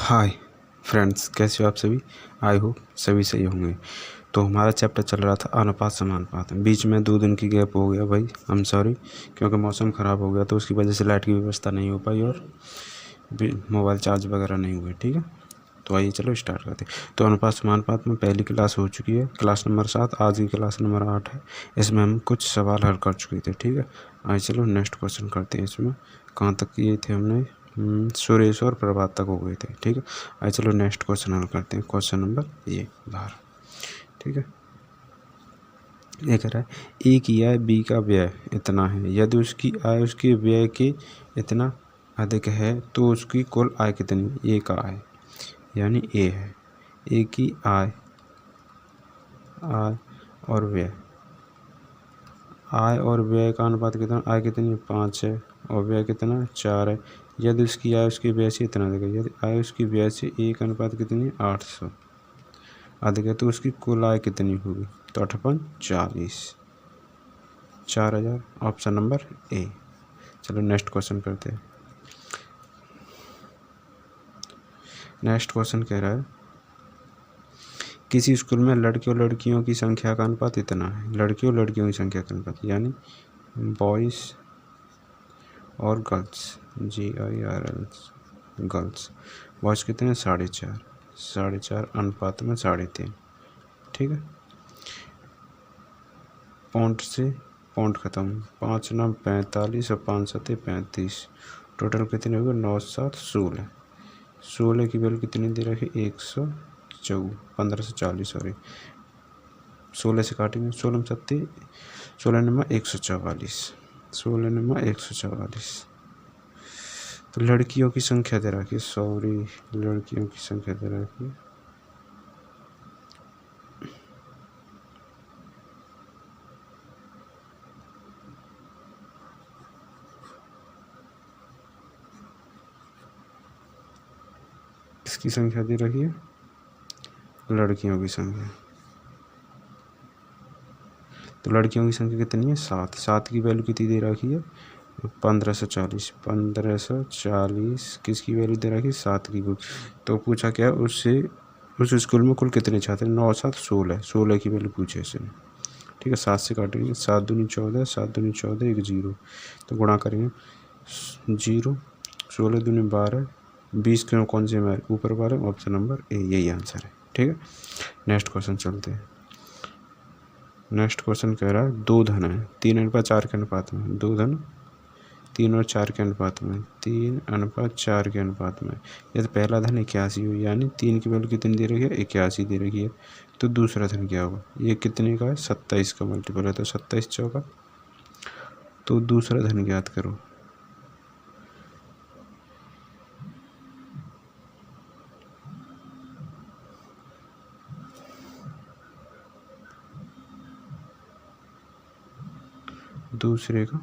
Hi friends, कैसे हो आप सभी। आई होप सभी सही होंगे। तो हमारा चैप्टर चल रहा था अनुपात समानुपात। बीच में 2 दिन की गैप हो गया भाई, आई एम सॉरी, क्योंकि मौसम ख़राब हो गया तो उसकी वजह से लाइट की व्यवस्था नहीं हो पाई और मोबाइल चार्ज वगैरह नहीं हुए। ठीक है, तो आइए चलो स्टार्ट करते हैं। तो अनुपात समानुपात में पहली क्लास हो चुकी है, क्लास नंबर 7। आज की क्लास नंबर 8 है। इसमें हम कुछ सवाल हल कर चुके थे। ठीक है, आइए चलो नेक्स्ट क्वेश्चन करते हैं। इसमें कहाँ तक किए थे हमने, सुरेश और प्रभात तक हो गए थे। ठीक है, आइए चलो नेक्स्ट क्वेश्चन हल करते हैं। क्वेश्चन नंबर ये बाहर। ठीक है, ये कह रहा है ए की आय बी का व्यय इतना है, यदि उसकी आय उसके व्यय के इतना अधिक है तो उसकी कुल आय कितनी। ए का आय यानी ए है, ए की आय और व्यय, आय और व्यय का अनुपात कितना, आय कितनी 5 है और व्यय कितना 4 है। यदि उसकी आय उसके व्यय से इतना अधिक है, यदि आय उसकी व्यय से 1 अनुपात कितनी 800 अधिक है तो उसकी कुल आय कितनी होगी। तो 8×40 4000, ऑप्शन नंबर ए। चलो नेक्स्ट क्वेश्चन करते हैं। नेक्स्ट क्वेश्चन कह रहा है किसी स्कूल में लड़के और लड़कियों की संख्या का अनुपात इतना है। लड़कियों और लड़कियों की संख्या का अनुपात यानी बॉयज़ और गर्ल्स, GIRLs गर्ल्स। बॉयज़ कितने 4.5, 4.5 अनुपात में 3.5। ठीक है, पॉइंट से पॉइंट ख़त्म, 5×9 = 45 और 5×7 = 35। टोटल कितने हो गए 9×7 = 16। 16 की वैल्यू कितनी दे रखी 104, 1540 सॉरी, 16 से काटेंगे, 16×7 16×9 144, 16×9 144। तो लड़कियों की संख्या दे रखी, सॉरी लड़कियों की संख्या दे रखी किसकी संख्या दे रखी है, लड़कियों की संख्या। तो लड़कियों की संख्या कितनी है 7। 7 की वैल्यू कितनी दे रखी है 1540, 1540 किसकी वैल्यू दे रखी 7 की। तो पूछा क्या उससे, उस स्कूल में कुल कितने छात्र, 9×7 = 16, 16 की वैल्यू पूछे इसने। ठीक है, 7 से काटेंगे, 7 दूनी 14, 7 दूनी 14, 1 0, तो गुणा करेंगे 0, 16 दूनी 12, 20 क्यों कौन से में ऊपर 12, ऑप्शन नंबर ए यही आंसर है। ठीक है, नेक्स्ट क्वेश्चन चलते हैं। नेक्स्ट क्वेश्चन कह रहा है 2 धन है 3:4 के अनुपात में, 2 धन 3 और 4 के अनुपात में, 3:4 के अनुपात में। यदि पहला धन 81 हो, यानी 3 की वैल्यू कितनी दे रखी है 81 दे रखी है, तो दूसरा धन क्या होगा, ये कितने का है 27 का मल्टीपल है, तो 27 चौका। तो दूसरा धन ज्ञात करो। दूसरे का,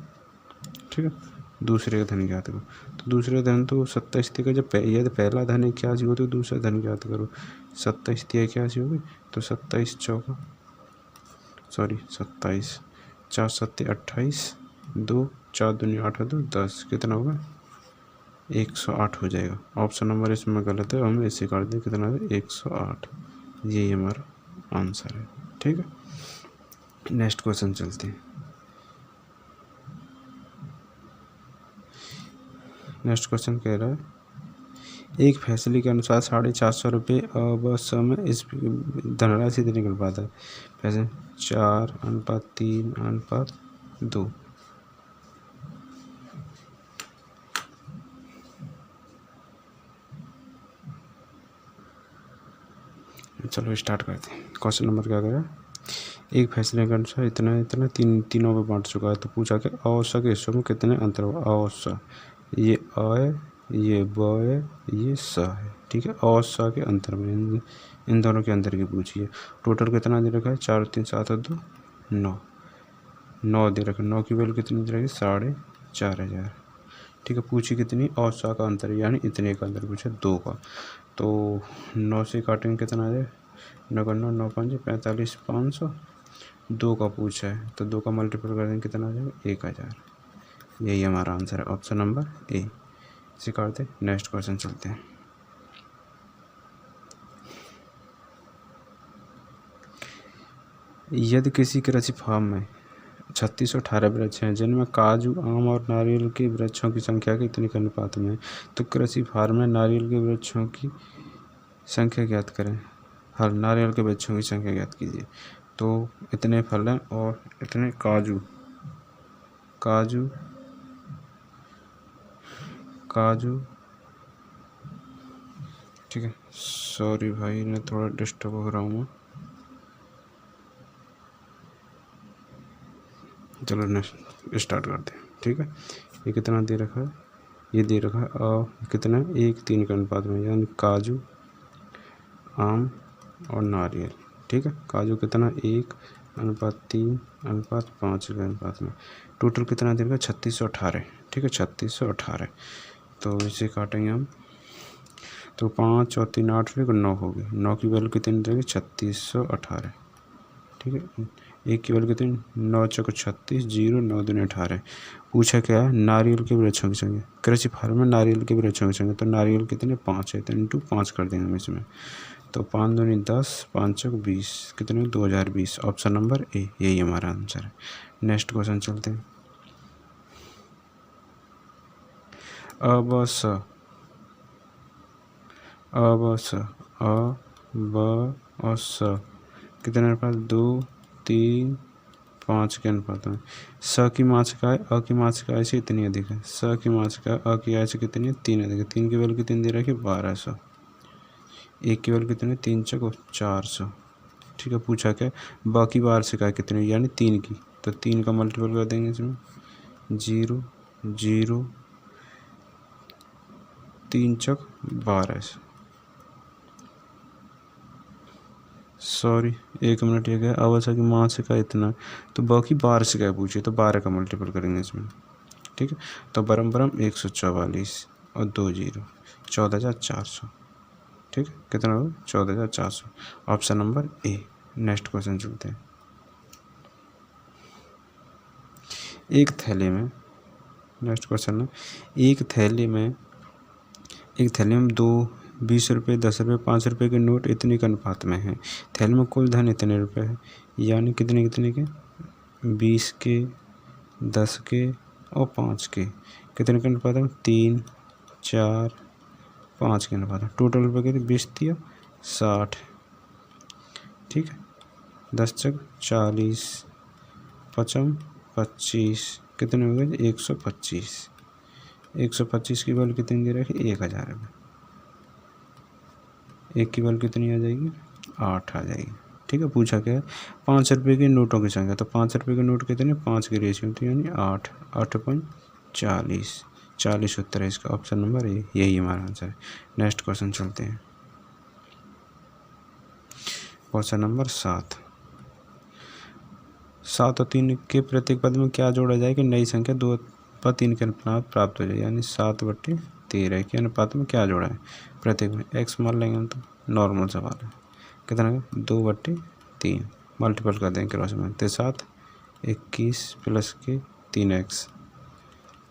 ठीक है, दूसरे का धन ज्ञात करो। तो दूसरे धन तो 27 का, जब यदि पहला धन 81 हो तो दूसरा धन ज्ञात करो। 27 81 होगी, तो 27 चौका, सॉरी 27, 4 7 28, 2 4 दूनी 8 2 10, कितना होगा 108 हो जाएगा। ऑप्शन नंबर इसमें गलत है, हम इसे कर दें, कितना है 108, यही हमारा आंसर है। ठीक है, नेक्स्ट क्वेश्चन चलते हैं। नेक्स्ट क्वेश्चन कह रहा है एक फैसले के अनुसार 450 रुपये अवश्य में इस धनराशि से निकल पाता है। पैसे 4:3:2। चलो स्टार्ट करते हैं। क्वेश्चन नंबर क्या कह रहा है, एक फैसले के अनुसार इतना इतना तीनों में बांट चुका है, तो पूछा कि आवश्यक हिस्सों में कितने अंतर हुआ। आवश्यक, ये अ, ये ब, ये स है। ठीक है, और स के अंतर में इन दोनों के अंतर की पूछी है। टोटल कितना दे रखा है 4 3 7 2 9, 9 दे रखा है। 9 की वैल्यू कितनी दे रखी है 4,500। ठीक है, पूछी कितनी, और स का अंतर यानी इतने का अंतर पूछा 2 का। तो 9 से काटेंगे कितना आ जाए, 9 9 5 45 500, 2 का पूछा है तो 2 का मल्टीपल कर देंगे, कितना आ जाएगा 1000। यही हमारा आंसर है, ऑप्शन नंबर ए। इसे करते नेक्स्ट क्वेश्चन चलते हैं। यदि किसी कृषि फार्म में 3618 वृक्ष हैं जिनमें काजू, आम और नारियल के वृक्षों की संख्या कितने के अनुपात में है, तो कृषि फार्म में नारियल के वृक्षों की संख्या ज्ञात करें। हल, नारियल के वृक्षों की संख्या ज्ञात कीजिए। तो इतने फल हैं और इतने काजू ठीक है। सॉरी भाई, मैं थोड़ा डिस्टर्ब हो रहा हूँ। चलो नेक्स्ट स्टार्ट करते हैं। ठीक है, ये कितना दे रखा है, ये दे रखा है कितना 1:3 के अनुपात में, यानी काजू, आम और नारियल। ठीक है, काजू कितना 1:3:5 के अनुपात में। टोटल कितना दे रखा है 3618। ठीक है, 3618। तो इसे काटेंगे हम, तो 5 और 3 8 फिर 9 होगी। 9 की वैल्यू कितनी देगी 3618। ठीक है, 1 की वैल्यू कितनी 9 चौको 36, 0 9 दूनी 18। पूछा क्या है, नारियल के वृक्षों की संख्या। कृषि फार्म में नारियल के वृक्षों की संख्या, तो नारियल कितने 5 है, तो इंटू 5 कर देंगे हम इसमें। तो 5 दूनी 10, 5 चौक 20, कितने 2020। ऑप्शन नंबर ए, यही हमारा आंसर है। नेक्स्ट क्वेश्चन चलते हैं। अब स कितने अनुपात 2, 3, 5 के अनुपात में। स की मात्रा अ की मात्रा से इतनी अधिक है। स की मात्रा अ की आय से कितनी है 3 अधिक है। 3 की वैल्यू कितनी दे रखी है 1200। 1 की वैल्यू कितनी 3 चौक 400। ठीक है, पूछा क्या बाकी वार्षिक कितनी, यानी 3 की, तो 3 का मल्टीपल कर देंगे इसमें। 0 0 3 चौक 1200। सॉरी 1 मिनट, ये गया। अवस्था की मासिका इतना, तो बाकी 12 से क्या पूछिए, तो 12 का मल्टीपल करेंगे इसमें। ठीक है, तो बरम 144 और 2 0 14,400। ठीक है, कितना होगा 14,400। Option number A. Next question चलते हैं। एक थैले में, नेक्स्ट क्वेश्चन है, एक थैले में 2 20 रुपये, 10 रुपये, 5 रुपये के नोट इतने के अनुपात में हैं। थैले में कुल धन इतने रुपये है, यानी कितने के 20 के, 10 के और 5 के। कितने के अनुपात में 3, 4, 5 के अनुपात में। टोटल रुपये कितने 20 दिया 60। ठीक है, 10 चक 40, 5 25, कितने हो गए 125। 125 की वैल्यू कितनी दे रखी 1000 रुपये। 1 की वैल्यू कितनी आ जाएगी 8 आ जाएगी। ठीक है, पूछा क्या है 5 रुपये के नोटों की संख्या, तो 5 रुपये के नोट कितने 5 की रेशियो होती है, यानी 8 40 उत्तर है इसका। ऑप्शन नंबर ए, यही हमारा आंसर है। नेक्स्ट क्वेश्चन चलते हैं। क्वेश्चन नंबर 7 और 3 के प्रत्येक पद में क्या जोड़ा जाए कि नई संख्या 2 पर 3 के अनुपात प्राप्त हो जाए, यानी 7/13 के अनुपात में क्या जोड़ा है प्रत्येक में। एक्स मान लेंगे तो नॉर्मल सवाल है। कितना 2/3 मल्टीपल कर देंगे क्रॉस में, तो 7 21 प्लस के 3x,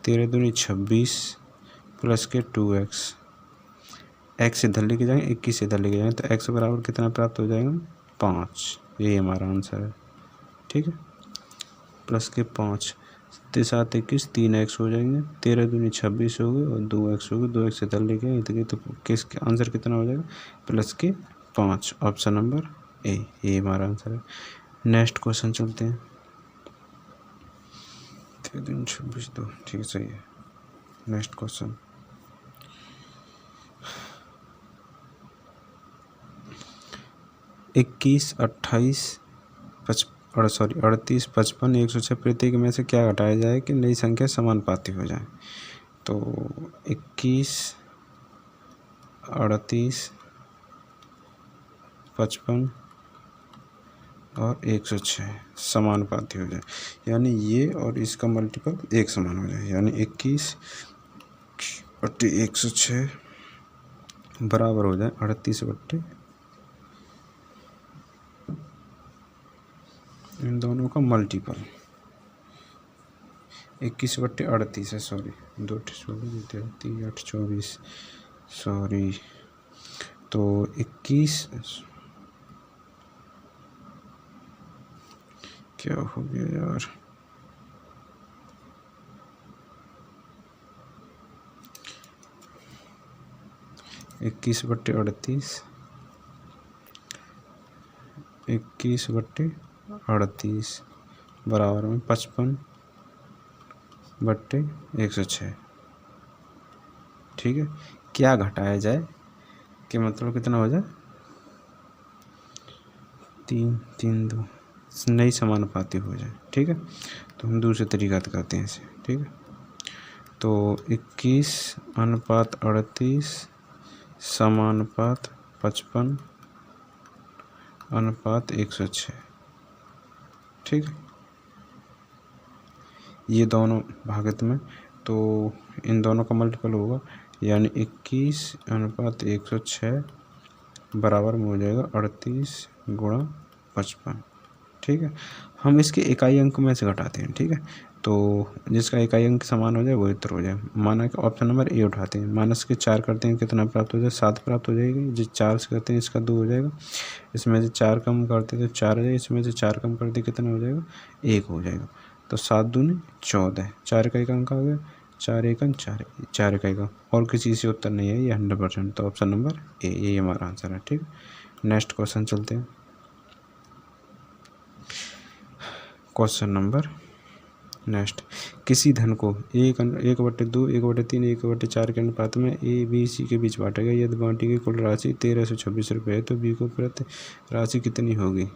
13 दूनी 26 प्लस के 2x। एक्स इधर लेके जाएंगे 21 इधर लेके जाएंगे, तो x बराबर कितना प्राप्त हो जाएगा 5। यही हमारा आंसर है। ठीक है, प्लस के 5, 7 21 3x हो जाएंगे, 13 दूनी 26 हो गए और 2x हो गए। 2x इधर लेके आए तो किस आंसर कितना हो जाएगा प्लस के 5। ऑप्शन नंबर ए, ये हमारा आंसर है। नेक्स्ट क्वेश्चन चलते हैं। 13 26 2, ठीक है, सही है। नेक्स्ट क्वेश्चन 21 28 38 55 106 प्रत्येक में से क्या घटाया जाए कि नई संख्या समानुपाती हो जाए। तो 21 38 55 और 106 समानुपाती हो जाए, यानी ये और इसका मल्टीपल एक समान हो जाए, यानी 21 बट्टे 106 बराबर हो जाए 38 बट्टे इन दोनों का मल्टीपल। 21 बट्टे 38 है, सॉरी 2 3 8 24, सॉरी। तो 21 क्या हो गया यार, 21/38, 21/38 बराबर में 55/106। ठीक है, क्या घटाया जाए कि मतलब कितना हो जाए, 3 3 2 नई समानुपाती हो जाए। ठीक है, तो हम दूसरे तरीका करते हैं इसे। ठीक है, तो 21/38 समानुपात 55/106। ठीक है, ये दोनों भागित में, तो इन दोनों का मल्टीपल होगा, यानी 21/106 बराबर में हो जाएगा 38 गुणा 55। ठीक है, हम इसके इकाई अंक में से घटाते हैं। ठीक है, तो जिसका इकाई अंक समान हो जाए वो उत्तर हो जाए। माना कि ऑप्शन नंबर ए उठाते हैं, माइनस के 4 करते हैं, कितना प्राप्त हो जाए, 7 प्राप्त हो जाएगी। जिस 4 से करते हैं इसका 2 हो जाएगा, इसमें से 4 कम करते हैं तो 4 हो जाएगा, इसमें से 4 कम करते कितना हो जाएगा, 1 हो जाएगा। तो 7 दूनी 14, 4 इकाई का अंक आ गया, 4 एकम 4, 4 इकाई का, और किसी से उत्तर नहीं है, ये 100%। तो ऑप्शन नंबर ए यही हमारा आंसर है। ठीक, नेक्स्ट क्वेश्चन चलते हैं। क्वेश्चन नंबर नेक्स्ट, किसी धन को 1/2, 1/3, 1/4 के अनुपात में ए बी सी के बीच बांटा गया। यदि बांटी गई कुल राशि 1326 रुपये है तो बी को प्रति राशि कितनी होगी।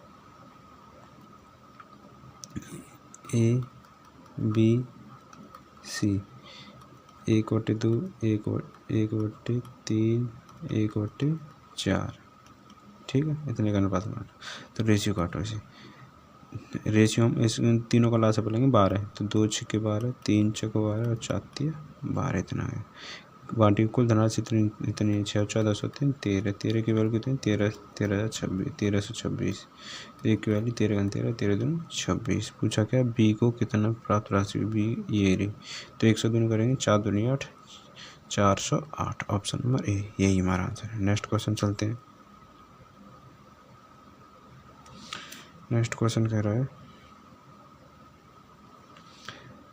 A B C 1/2, 1/3, 1/4। ठीक है, इतने का अनुपात बांटा, तो रेशियो काटो इसे। रेशियो हम इस तीनों का लासा बोलेंगे 12, तो 2 छक्के 12, 3 चौके 12 और 4 तिया 12, इतना है। बांटी कुल धनराशि इतनी 6 14 3 13, 13 की वैल्यू कितनी, 1326, 1 की वैल्यू 13 13, 13 दूनी 26। पूछा क्या, बी को कितना प्राप्त राशि, बी ये रही, तो 100 दूनी करेंगे, 4 दूनी 8, 408। ऑप्शन नंबर ए यही हमारा आंसर है। नेक्स्ट क्वेश्चन चलते हैं। नेक्स्ट क्वेश्चन कह रहा है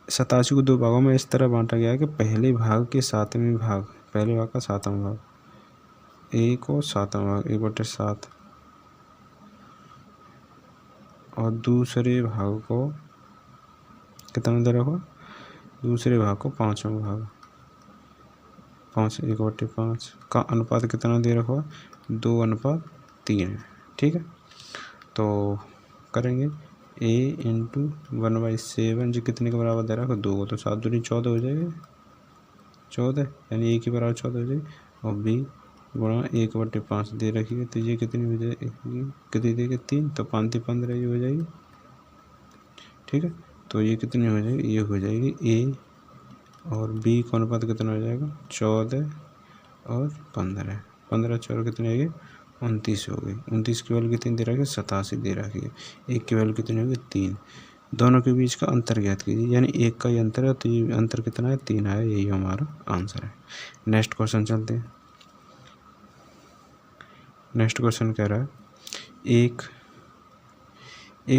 87 को 2 भागों में इस तरह बांटा गया है कि पहले भाग का 7वां भाग ए को 7वां भाग 1/7 और दूसरे भाग को कितना दे रखा, दूसरे भाग को 5वां भाग 1/5 का अनुपात कितना दे रखा, 2:3 है। ठीक है, तो करेंगे a इंटू 1/7 जो कितने के बराबर दे रहा है, 2 को, तो 7 दूनी 14 हो जाएगी, 14 यानी a के बराबर 14 हो जाएगी, और b गुणा 1/5 दे रखी है, तो ये कितनी हो जाएगी, कितनी देगी 3, तो 5 × 15 ये हो जाएगी। ठीक है, तो ये कितनी हो जाएगी, ये हो जाएगी a और b का अनुपात कितना हो जाएगा, 14 और 15, 15 4 कितनी आएगी, 29 हो गई। 29 की वैल्यू कितनी दे रखी है, 87 दे रखी है। 1 की वैल्यू कितनी होगी, 3। दोनों के बीच का अंतर ज्ञात कीजिए, यानी 1 का ही अंतर है, तो ये अंतर कितना है, 3 है, यही हमारा आंसर है। नेक्स्ट क्वेश्चन चलते हैं। नेक्स्ट क्वेश्चन कह रहा है एक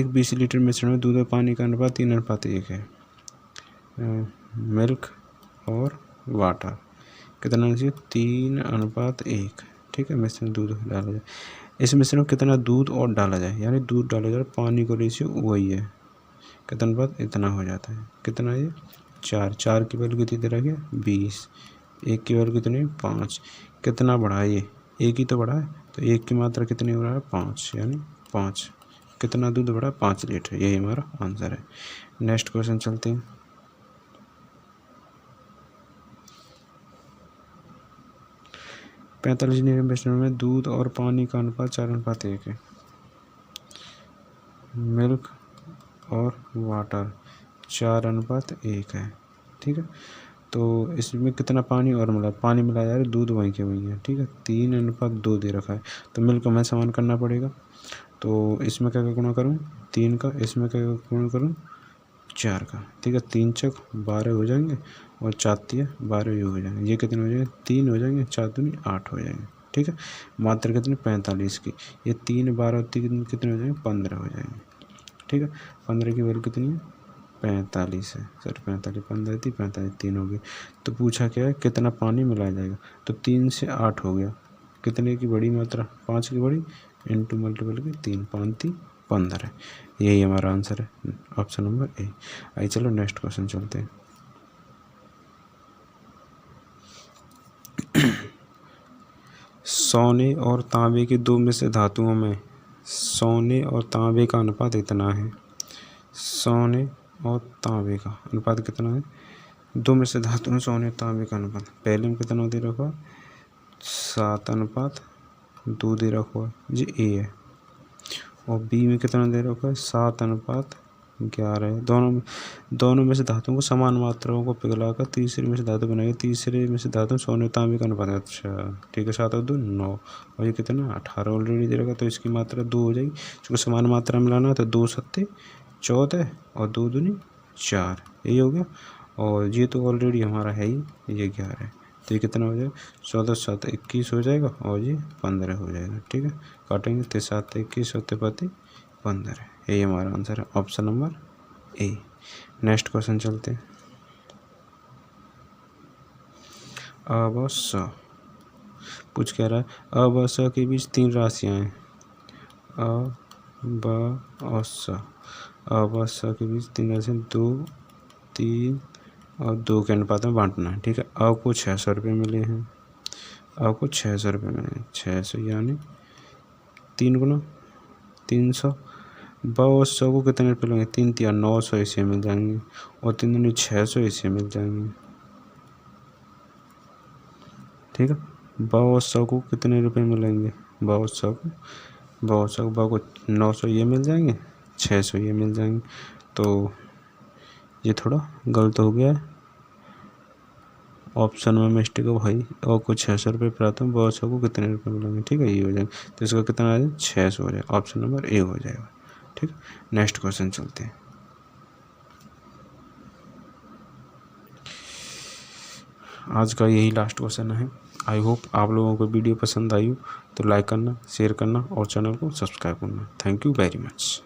20 लीटर मिश्रण में दूध और पानी का अनुपात 3:1 है। मिल्क और वाटर कितना चाहिए, 3:1। ठीक है, मिश्रण दूध डाला जाए, इस मिश्रण में कितना दूध और डाला जाए, यानी दूध डाला जाए, पानी को रेशियो वही है, कितना अनुपात इतना हो जाता है, कितना ये 4 की वैल्यू कितनी दे रखी है, 20, 1 की वैल्यू कितनी 5, कितना बढ़ा है ये, 1 ही तो बढ़ा है, तो 1 की मात्रा कितनी हो रहा है, 5, यानी 5, कितना दूध बढ़ा, 5 लीटर, यही हमारा आंसर है। नेक्स्ट क्वेश्चन चलते हैं। पैंतालीस लीटर मिश्रण में दूध और पानी का अनुपात 4:1 है। मिल्क और वाटर 4:1 है। ठीक है, तो इसमें कितना पानी और मिला, पानी मिला जा रहा है, दूध वहीं के वहीं है। ठीक है, 3:2 दे रखा है, तो मिल्क में समान करना पड़ेगा, तो इसमें क्या गुणा करूँ, 3 का, इसमें क्या गुणा करूँ, 4 का। ठीक है, 3 चौक 12 हो जाएंगे और 4 तिया 12 हो जाएंगे, ये कितने हो जाएंगे, 3 हो जाएंगे, 4 दूनी 8 हो जाएंगे। ठीक है, मात्रा कितनी 45 की, ये 3 12 3 कितने हो जाएंगे, 15 हो जाएंगे। ठीक है। 15 की वैल्यू कितनी है 45 है, सॉरी 45, 15 थी 45, 3 हो गई। तो पूछा क्या है कितना पानी मिलाया जाएगा, तो 3 से 8 हो गया, कितने की बड़ी मात्रा 5 की बड़ी इंटू मल्टीपल की 3, 5 थी 15 है। यही हमारा आंसर है, ऑप्शन नंबर ए। आइए चलो नेक्स्ट क्वेश्चन चलते हैं। सोने और तांबे के दो मिश्र धातुओं में सोने और तांबे का अनुपात इतना है। सोने और तांबे का अनुपात कितना है, दो मिश्र धातु में सोने और तांबे का अनुपात पहले में कितना दे रखा है 7:2 दे रखा है जी, ए है। और बी में कितना दे रखा है 7:11 है। दोनों में से धातुओं को समान मात्राओं को पिघलाकर तीसरे में से धातु बनाएगी, तीसरे में से धातु सोने तांबे का अनुपात। अच्छा ठीक है, 7 और 2 9, और ये कितना 18 ऑलरेडी दे रखा, तो इसकी मात्रा 2 हो जाएगी। इसको समान मात्रा मिलाना है तो 2 7 14 और 2 दूनी 4, यही हो गया। और ये तो ऑलरेडी हमारा है ही, ये 11 है, तो ये कितना हो जाएगा 14 7 21 हो जाएगा और ये 15 हो जाएगा। ठीक है, काटेंगे तो 7 21 होते पाते 15, यही हमारा आंसर है, option number A. Next question चलते हैं। अब और स पूछ कह रहा है अब और स के बीच 3 राशियां हैं, अ ब और स। अब और स के बीच 3 राशियां 2 3 और 2 के अनुपात में बांटना है। ठीक है, अब को 600 रुपये मिले हैं, अब को 600 रुपये मिले हैं, 600 यानी 3 गुना 300। ब और 100 को कितने रुपये लेंगे 3 3 900 ऐसे मिल जाएंगे, और 3 दूनी 600 ऐसे मिल जाएंगे। ठीक है, ब और 100 को कितने रुपये मिलेंगे, ब और 100 को 900 ये मिल जाएंगे, 600 ये मिल जाएंगे। तो ये थोड़ा गलत हो गया है, ऑप्शन में मिस्टेक है भाई। और को 600 रुपये प्राप्त में बहुत को कितने रुपये मिलेंगे। ठीक है, ये हो जाएगा, तो इसका कितना आ जाएगा 600 हो जाएगा, ऑप्शन नंबर ए हो जाएगा। ठीक, नेक्स्ट क्वेश्चन चलते हैं। आज का यही लास्ट क्वेश्चन है। आई होप आप लोगों को वीडियो पसंद आई हो तो लाइक करना, शेयर करना और चैनल को सब्सक्राइब करना। Thank you very much.